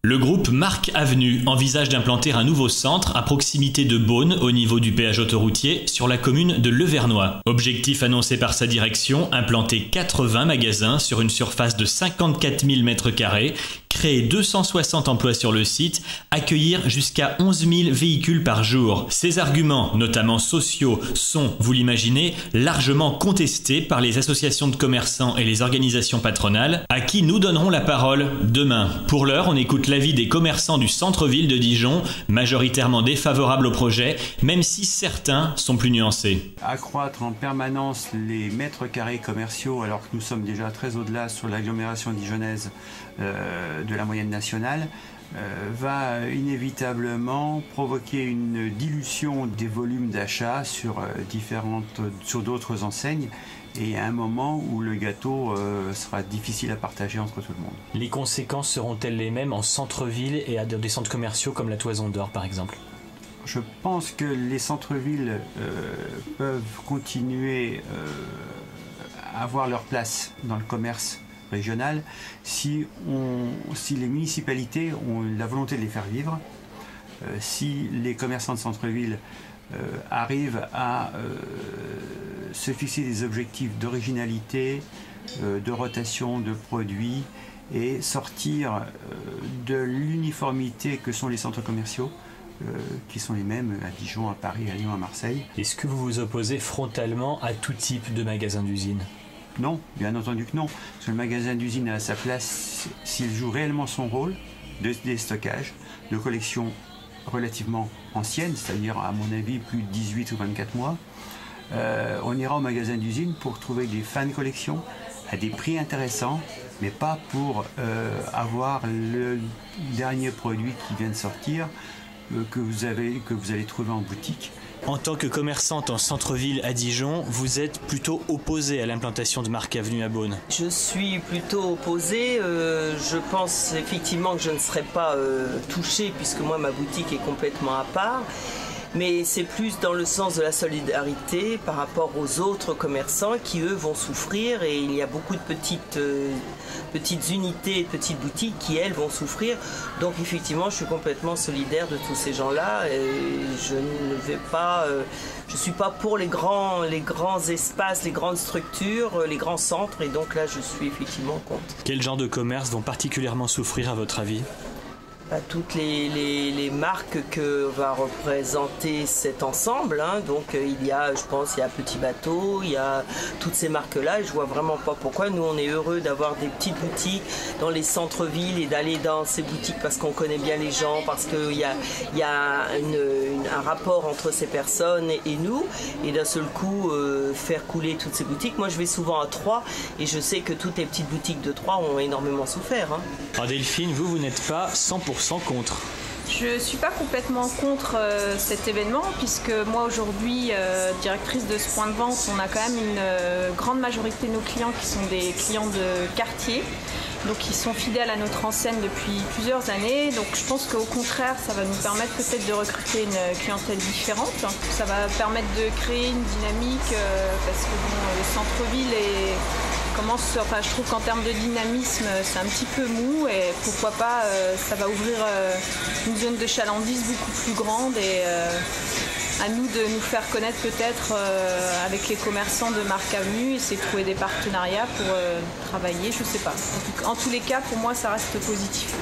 Le groupe Marc Avenue envisage d'implanter un nouveau centre à proximité de Beaune, au niveau du péage autoroutier, sur la commune de Levernois. Objectif annoncé par sa direction, implanter 80 magasins sur une surface de 54 000 m², créer 260 emplois sur le site, accueillir jusqu'à 11 000 véhicules par jour. Ces arguments, notamment sociaux, sont, vous l'imaginez, largement contestés par les associations de commerçants et les organisations patronales, à qui nous donnerons la parole demain. Pour l'heure, on écoute l'avis des commerçants du centre-ville de Dijon, majoritairement défavorables au projet, même si certains sont plus nuancés. Accroître en permanence les mètres carrés commerciaux, alors que nous sommes déjà très au-delà sur l'agglomération dijonnaise de la moyenne nationale, va inévitablement provoquer une dilution des volumes d'achat sur d'autres enseignes, et à un moment où le gâteau sera difficile à partager entre tout le monde. Les conséquences seront-elles les mêmes en centre-ville et à des centres commerciaux comme la Toison d'Or par exemple? Je pense que les centres-villes peuvent continuer à avoir leur place dans le commerce régional si les municipalités ont la volonté de les faire vivre, si les commerçants de centre-ville arrivent à se fixer des objectifs d'originalité, de rotation de produits et sortir de l'uniformité que sont les centres commerciaux, qui sont les mêmes à Dijon, à Paris, à Lyon, à Marseille. Est-ce que vous vous opposez frontalement à tout type de magasin d'usine? Non, bien entendu que non. Parce que le magasin d'usine a sa place s'il joue réellement son rôle de déstockage, de collection relativement ancienne, c'est-à-dire à mon avis plus de 18 ou 24 mois. On ira au magasin d'usine pour trouver des fins de collection à des prix intéressants, mais pas pour avoir le dernier produit qui vient de sortir, que vous allez trouver en boutique. En tant que commerçante en centre-ville à Dijon, vous êtes plutôt opposée à l'implantation de Marc Avenue à Beaune? Je suis plutôt opposée. Je pense effectivement que je ne serai pas touchée puisque moi ma boutique est complètement à part. Mais c'est plus dans le sens de la solidarité par rapport aux autres commerçants qui, eux, vont souffrir. Et il y a beaucoup de petites unités, de petites boutiques qui, elles, vont souffrir. Donc, effectivement, je suis complètement solidaire de tous ces gens-là. Et je ne suis pas pour les grands espaces, les grandes structures, les grands centres. Et donc là, je suis effectivement contre. Quel genre de commerces vont particulièrement souffrir, à votre avis? Toutes les marques que va représenter cet ensemble, hein. Donc il y a Petit Bateau, il y a toutes ces marques-là, et je vois vraiment pas pourquoi. Nous on est heureux d'avoir des petites boutiques dans les centres-villes et d'aller dans ces boutiques parce qu'on connaît bien les gens, parce qu'il y a un rapport entre ces personnes et nous, et d'un seul coup faire couler toutes ces boutiques. Moi je vais souvent à Troyes et je sais que toutes les petites boutiques de Troyes ont énormément souffert, hein. Alors Delphine, vous n'êtes pas 100% contre? Je ne suis pas complètement contre cet événement puisque moi aujourd'hui, directrice de ce point de vente, on a quand même une grande majorité de nos clients qui sont des clients de quartier, donc qui sont fidèles à notre enseigne depuis plusieurs années. Donc je pense qu'au contraire, ça va nous permettre peut-être de recruter une clientèle différente. Ça va permettre de créer une dynamique parce que bon, le centre-ville je trouve qu'en termes de dynamisme, c'est un petit peu mou et pourquoi pas, ça va ouvrir une zone de chalandise beaucoup plus grande et à nous de nous faire connaître peut-être avec les commerçants de Marc Avenue, essayer de trouver des partenariats pour travailler, je sais pas. En tous les cas, pour moi, ça reste positif.